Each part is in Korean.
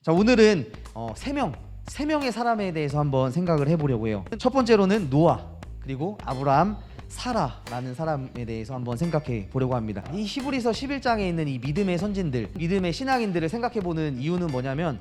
자, 오늘은 세 명의 사람에 대해서 한번 생각을 해보려고 해요. 첫 번째로는 노아, 그리고 아브라함, 사라라는 사람에 대해서 한번 생각해 보려고 합니다. 이 히브리서 11장에 있는 이 믿음의 선진들, 믿음의 신앙인들을 생각해 보는 이유는 뭐냐면,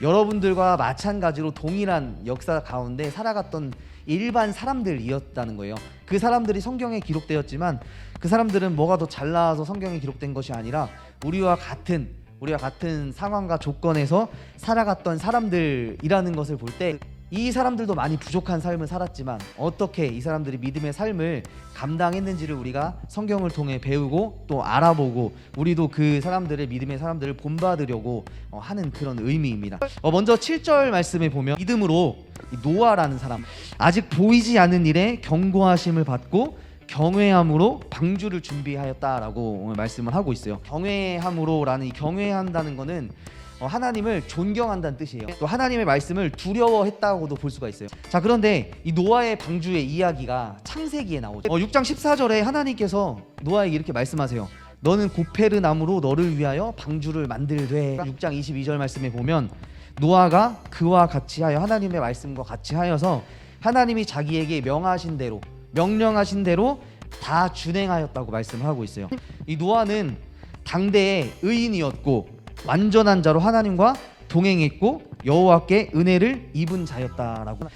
여러분들과 마찬가지로 동일한 역사 가운데 살아갔던 일반 사람들이었다는 거예요. 그 사람들이 성경에 기록되었지만 그 사람들은 뭐가 더 잘나서 성경에 기록된 것이 아니라 우리와 같은 상황과 조건에서 살아갔던 사람들이라는 것을 볼 때, 이 사람들도 많이 부족한 삶을 살았지만 어떻게 이 사람들이 믿음의 삶을 감당했는지를 우리가 성경을 통해 배우고 또 알아보고, 우리도 그 사람들의 믿음의 사람들을 본받으려고 하는 그런 의미입니다. 먼저 7절 말씀에 보면, 믿음으로 노아라는 사람, 아직 보이지 않는 일에 경고하심을 받고 경외함으로 방주를 준비하였다라고 말씀을 하고 있어요. 경외함으로라는 이 경외한다는 거는 하나님을 존경한다는 뜻이에요. 또 하나님의 말씀을 두려워했다고도 볼 수가 있어요. 자, 그런데 이 노아의 방주의 이야기가 창세기에 나오죠. 6장 14절에 하나님께서 노아에게 이렇게 말씀하세요. 너는 고페르 나무로 너를 위하여 방주를 만들되. 6장 22절 말씀에 보면, 노아가 그와 같이 하여, 하나님의 말씀과 같이 하여서 하나님이 자기에게 명령하신 대로 다 준행하였다고 말씀하고 있어요. 이 노아는 당대의 의인이었고 완전한 자로 하나님과 동행했고 여호와께 은혜를 입은 자였다라고.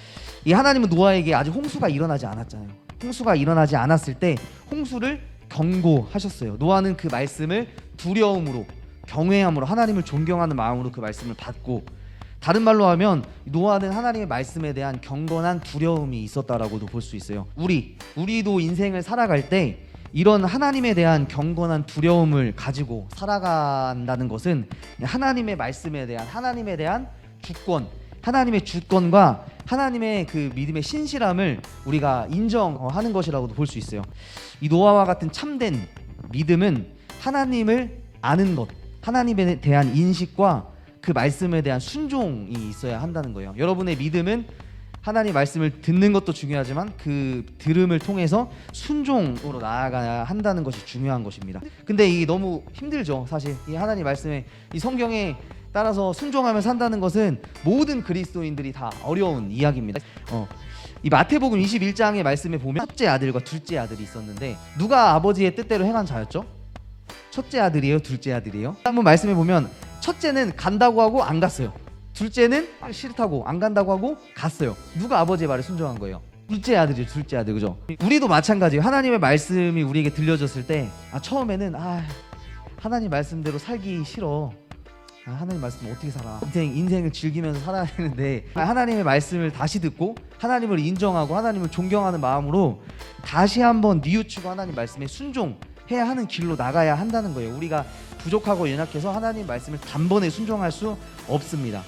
이 하나님은 노아에게 아직 홍수가 일어나지 않았잖아요. 홍수가 일어나지 않았을 때 홍수를 경고하셨어요. 노아는 그 말씀을 두려움으로, 경외함으로, 하나님을 존경하는 마음으로 그 말씀을 받고, 다른 말로 하면 노아는 하나님의 말씀에 대한 경건한 두려움이 있었다라고도 볼 수 있어요. 우리도 인생을 살아갈 때 이런 하나님에 대한 경건한 두려움을 가지고 살아간다는 것은 하나님의 말씀에 대한, 하나님에 대한 주권, 하나님의 주권과 하나님의 그 믿음의 신실함을 우리가 인정하는 것이라고도 볼 수 있어요. 이 노아와 같은 참된 믿음은 하나님을 아는 것, 하나님에 대한 인식과 그 말씀에 대한 순종이 있어야 한다는 거예요. 여러분의 믿음은 하나님 말씀을 듣는 것도 중요하지만 그 들음을 통해서 순종으로 나아가야 한다는 것이 중요한 것입니다. 근데 이 너무 힘들죠. 사실 이 하나님 말씀에, 이 성경에 따라서 순종하며 산다는 것은 모든 그리스도인들이 다 어려운 이야기입니다. 이 마태복음 21장의 말씀에 보면 첫째 아들과 둘째 아들이 있었는데, 누가 아버지의 뜻대로 행한 자였죠? 첫째 아들이에요, 둘째 아들이에요? 한번 말씀해 보면, 첫째는 간다고 하고 안 갔어요. 둘째는 싫다고 안 간다고 하고 갔어요. 누가 아버지의 말에 순종한 거예요? 둘째 아들이죠. 둘째 아들, 그죠? 우리도 마찬가지예요. 하나님의 말씀이 우리에게 들려졌을 때 처음에는 하나님 말씀대로 살기 싫어. 하나님 말씀 어떻게 살아? 인생을 즐기면서 살아야 되는데, 하나님의 말씀을 다시 듣고 하나님을 인정하고 하나님을 존경하는 마음으로 다시 한번 뉘우치고 하나님 말씀에 순종해야 하는 길로 나가야 한다는 거예요. 우리가 부족하고 연약해서 하나님 말씀을 단번에 순종할 수 없습니다.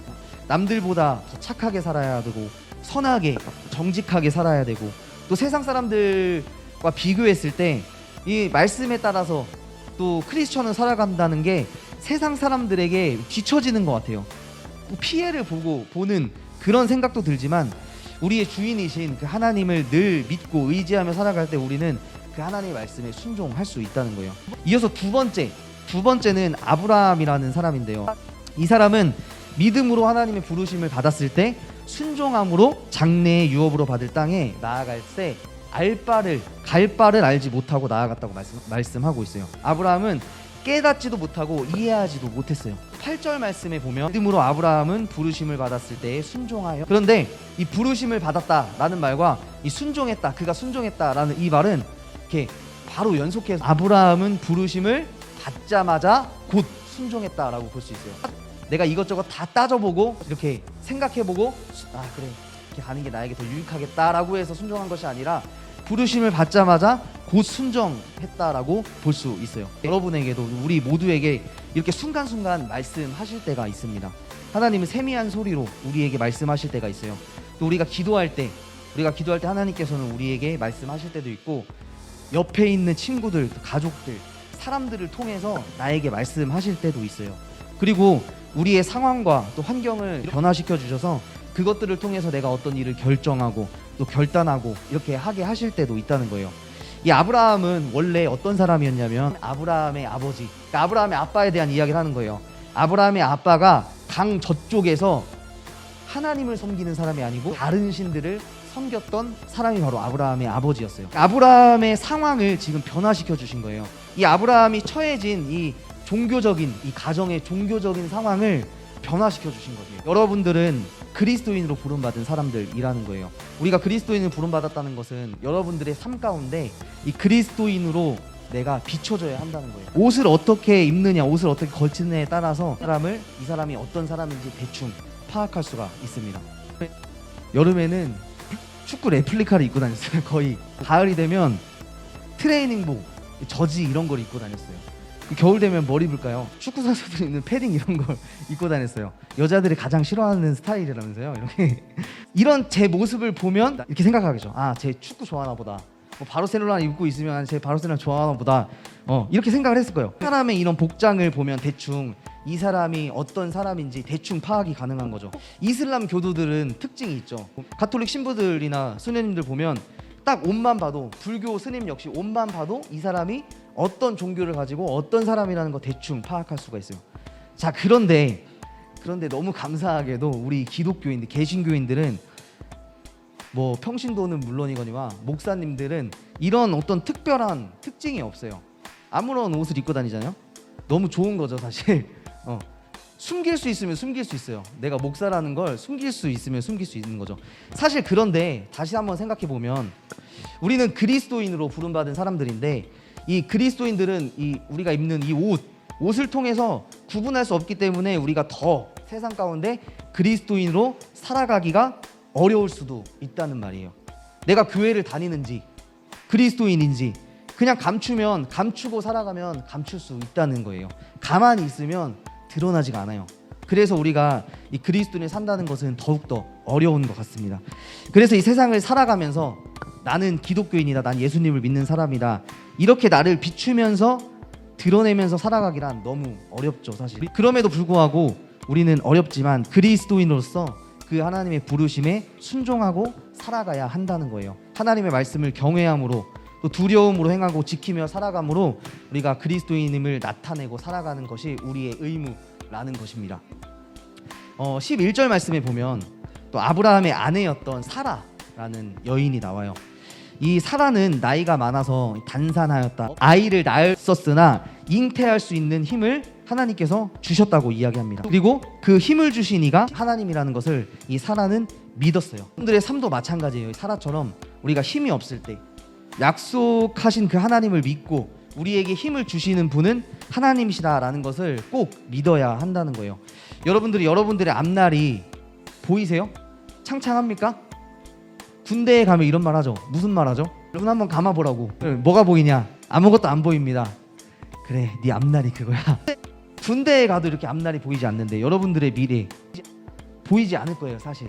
남들보다 더 착하게 살아야 되고, 선하게, 정직하게 살아야 되고, 또 세상 사람들과 비교했을 때 이 말씀에 따라서 또 크리스천을 살아간다는 게 세상 사람들에게 뒤처지는 것 같아요. 피해를 보는 그런 생각도 들지만, 우리의 주인이신 그 하나님을 늘 믿고 의지하며 살아갈 때 우리는 그 하나님의 말씀에 순종할 수 있다는 거예요. 이어서 두 번째는 아브라함이라는 사람인데요. 이 사람은 믿음으로 하나님의 부르심을 받았을 때 순종함으로 장래의 유업으로 받을 땅에 나아갈 때 갈 바를 알지 못하고 나아갔다고 말씀하고 있어요. 아브라함은 깨닫지도 못하고 이해하지도 못했어요. 8절 말씀에 보면, 믿음으로 아브라함은 부르심을 받았을 때에 순종하여. 그런데 이 부르심을 받았다라는 말과 이 순종했다, 그가 순종했다라는 이 말은 이렇게 바로 연속해서, 아브라함은 부르심을 받자마자 곧 순종했다라고 볼 수 있어요. 내가 이것저것 다 따져보고 이렇게 생각해보고 그래, 이렇게 가는 게 나에게 더 유익하겠다라고 해서 순종한 것이 아니라 부르심을 받자마자 곧 순종했다라고 볼 수 있어요. 여러분에게도, 우리 모두에게 이렇게 순간순간 말씀하실 때가 있습니다. 하나님은 세미한 소리로 우리에게 말씀하실 때가 있어요. 또 우리가 기도할 때 하나님께서는 우리에게 말씀하실 때도 있고, 옆에 있는 친구들, 가족들, 사람들을 통해서 나에게 말씀하실 때도 있어요. 그리고 우리의 상황과 또 환경을 변화시켜 주셔서 그것들을 통해서 내가 어떤 일을 결정하고 또 결단하고 이렇게 하게 하실 때도 있다는 거예요. 이 아브라함은 원래 어떤 사람이었냐면, 아브라함의 아버지, 그러니까 아브라함의 아빠에 대한 이야기를 하는 거예요. 아브라함의 아빠가 강 저쪽에서 하나님을 섬기는 사람이 아니고 다른 신들을 섬겼던 사람이 바로 아브라함의 아버지였어요. 아브라함의 상황을 지금 변화시켜 주신 거예요. 이 아브라함이 처해진 이 종교적인, 이 가정의 종교적인 상황을 변화시켜 주신 거죠. 여러분들은 그리스도인으로 부름받은 사람들이라는 거예요. 우리가 그리스도인을 부름받았다는 것은 여러분들의 삶 가운데 이 그리스도인으로 내가 비춰져야 한다는 거예요. 옷을 어떻게 입느냐, 옷을 어떻게 걸치느냐에 따라서 이 사람이 어떤 사람인지 대충 파악할 수가 있습니다. 여름에는 축구 레플리카를 입고 다녔어요. 거의. 가을이 되면 트레이닝복, 저지 이런 걸 입고 다녔어요. 겨울 되면 뭘 입을까요? 축구 선수들이 입는 패딩 이런 걸 입고 다녔어요. 여자들이 가장 싫어하는 스타일이라면서요. 이렇게 이런 제 모습을 보면 이렇게 생각하겠죠. 아, 쟤 축구 좋아하나 보다. 뭐 바르셀로나 입고 있으면 쟤 바르셀로나 좋아하나 보다. 이렇게 생각을 했을 거예요. 사람의 이런 복장을 보면 대충 이 사람이 어떤 사람인지 대충 파악이 가능한 거죠. 이슬람 교도들은 특징이 있죠. 가톨릭 신부들이나 수녀님들 보면 딱 옷만 봐도, 불교 스님 역시 옷만 봐도 이 사람이 어떤 종교를 가지고 어떤 사람이라는 거 대충 파악할 수가 있어요. 자, 그런데 너무 감사하게도 우리 기독교인들, 개신교인들은 뭐 평신도는 물론이거니와 목사님들은 이런 어떤 특별한 특징이 없어요. 아무런 옷을 입고 다니잖아요. 너무 좋은 거죠, 사실. 숨길 수 있으면 숨길 수 있어요. 내가 목사라는 걸 숨길 수 있으면 숨길 수 있는 거죠. 사실 그런데 다시 한번 생각해 보면 우리는 그리스도인으로 부름받은 사람들인데, 이 그리스도인들은 우리가 입는 이 옷을 통해서 구분할 수 없기 때문에 우리가 더 세상 가운데 그리스도인으로 살아가기가 어려울 수도 있다는 말이에요. 내가 교회를 다니는지 그리스도인인지 그냥 감추고 살아가면 감출 수 있다는 거예요. 가만히 있으면 드러나지가 않아요. 그래서 우리가 이 그리스도인을 산다는 것은 더욱더 어려운 것 같습니다. 그래서 이 세상을 살아가면서 나는 기독교인이다, 난 예수님을 믿는 사람이다, 이렇게 나를 비추면서 드러내면서 살아가기란 너무 어렵죠, 사실. 그럼에도 불구하고 우리는 어렵지만 그리스도인으로서 그 하나님의 부르심에 순종하고 살아가야 한다는 거예요. 하나님의 말씀을 경외함으로, 또 두려움으로 행하고 지키며 살아감으로 우리가 그리스도인임을 나타내고 살아가는 것이 우리의 의무라는 것입니다. 11절 말씀에 보면 또 아브라함의 아내였던 사라라는 여인이 나와요. 이 사라는 나이가 많아서 단산하였다, 아이를 낳았었으나 잉태할 수 있는 힘을 하나님께서 주셨다고 이야기합니다. 그리고 그 힘을 주신 이가 하나님이라는 것을 이 사라는 믿었어요. 여러분들의 삶도 마찬가지예요. 사라처럼 우리가 힘이 없을 때 약속하신 그 하나님을 믿고 우리에게 힘을 주시는 분은 하나님이시다라는 것을 꼭 믿어야 한다는 거예요. 여러분들의 앞날이 보이세요? 창창합니까? 군대에 가면 이런 말 하죠. 무슨 말 하죠? 눈 한번 감아보라고. 뭐가 보이냐? 아무것도 안 보입니다. 그래, 네 앞날이 그거야. 군대에 가도 이렇게 앞날이 보이지 않는데 여러분들의 미래 보이지 않을 거예요, 사실.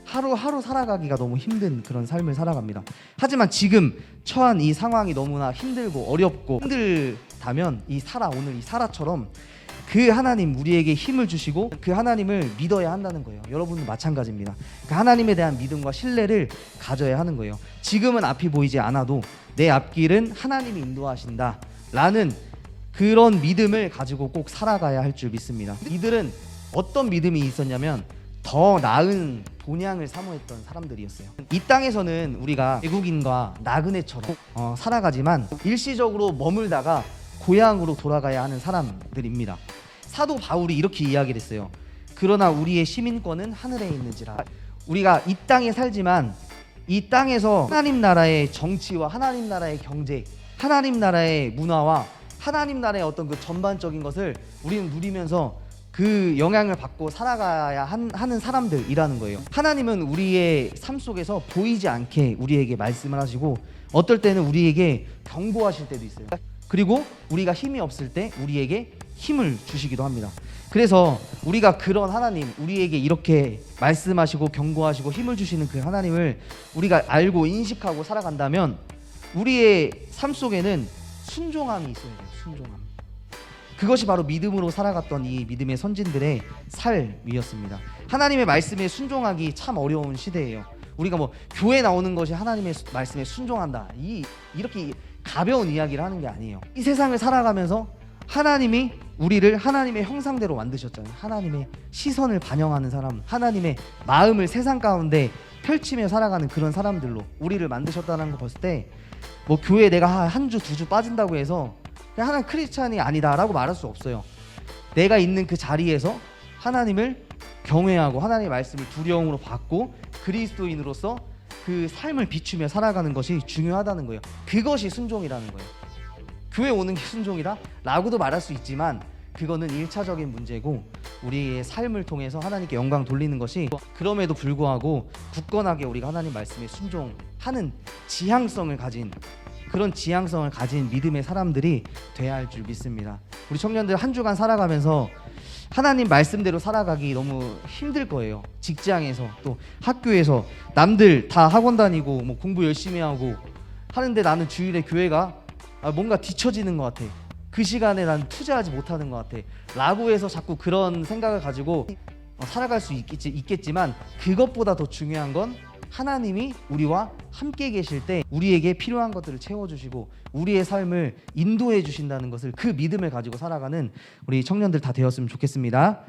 하루하루 살아가기가 너무 힘든 그런 삶을 살아갑니다. 하지만 지금 처한 이 상황이 너무나 힘들고 어렵고 힘들다면 오늘 이 사라처럼 그 하나님, 우리에게 힘을 주시고 그 하나님을 믿어야 한다는 거예요. 여러분도 마찬가지입니다. 그 하나님에 대한 믿음과 신뢰를 가져야 하는 거예요. 지금은 앞이 보이지 않아도 내 앞길은 하나님이 인도하신다 라는 그런 믿음을 가지고 꼭 살아가야 할 줄 믿습니다. 이들은 어떤 믿음이 있었냐면 더 나은 본향을 사모했던 사람들이었어요. 이 땅에서는 우리가 외국인과 나그네처럼 살아가지만 일시적으로 머물다가 고향으로 돌아가야 하는 사람들입니다. 사도 바울이 이렇게 이야기를 했어요. 그러나 우리의 시민권은 하늘에 있는지라. 우리가 이 땅에 살지만 이 땅에서 하나님 나라의 정치와 하나님 나라의 경제, 하나님 나라의 문화와 하나님 나라의 어떤 그 전반적인 것을 우리는 누리면서 그 영향을 받고 살아가야 하는 사람들이라는 거예요. 하나님은 우리의 삶 속에서 보이지 않게 우리에게 말씀을 하시고 어떨 때는 우리에게 경고하실 때도 있어요. 그리고 우리가 힘이 없을 때 우리에게 힘을 주시기도 합니다. 그래서 우리가 그런 하나님, 우리에게 이렇게 말씀하시고 경고하시고 힘을 주시는 그 하나님을 우리가 알고 인식하고 살아간다면 우리의 삶 속에는 순종함이 있어야 돼요. 순종함. 그것이 바로 믿음으로 살아갔던 이 믿음의 선진들의 삶이었습니다. 하나님의 말씀에 순종하기 참 어려운 시대예요. 우리가 뭐 교회 나오는 것이 하나님의 말씀에 순종한다, 이렇게 가벼운 이야기를 하는 게 아니에요. 이 세상을 살아가면서 하나님이 우리를 하나님의 형상대로 만드셨잖아요. 하나님의 시선을 반영하는 사람, 하나님의 마음을 세상 가운데 펼치며 살아가는 그런 사람들로 우리를 만드셨다는 거 봤을 때 뭐 교회 내가 한 주, 두 주 빠진다고 해서 그냥 하나님 크리스찬이 아니다라고 말할 수 없어요. 내가 있는 그 자리에서 하나님을 경외하고 하나님의 말씀을 두려움으로 받고 그리스도인으로서 그 삶을 비추며 살아가는 것이 중요하다는 거예요. 그것이 순종이라는 거예요. 교회 오는 게 순종이다? 라고도 말할 수 있지만 그거는 1차적인 문제고 우리의 삶을 통해서 하나님께 영광 돌리는 것이, 그럼에도 불구하고 굳건하게 우리가 하나님 말씀에 순종하는 지향성을 가진, 그런 지향성을 가진 믿음의 사람들이 돼야 할 줄 믿습니다. 우리 청년들 한 주간 살아가면서 하나님 말씀대로 살아가기 너무 힘들 거예요. 직장에서 또 학교에서 남들 다 학원 다니고 뭐 공부 열심히 하고 하는데 나는 주일에 교회가 뭔가 뒤처지는 것 같아. 그 시간에 난 투자하지 못하는 것 같아 라고 해서 자꾸 그런 생각을 가지고 살아갈 수 있겠지만 그것보다 더 중요한 건 하나님이 우리와 함께 계실 때 우리에게 필요한 것들을 채워주시고 우리의 삶을 인도해 주신다는 것을, 그 믿음을 가지고 살아가는 우리 청년들 다 되었으면 좋겠습니다.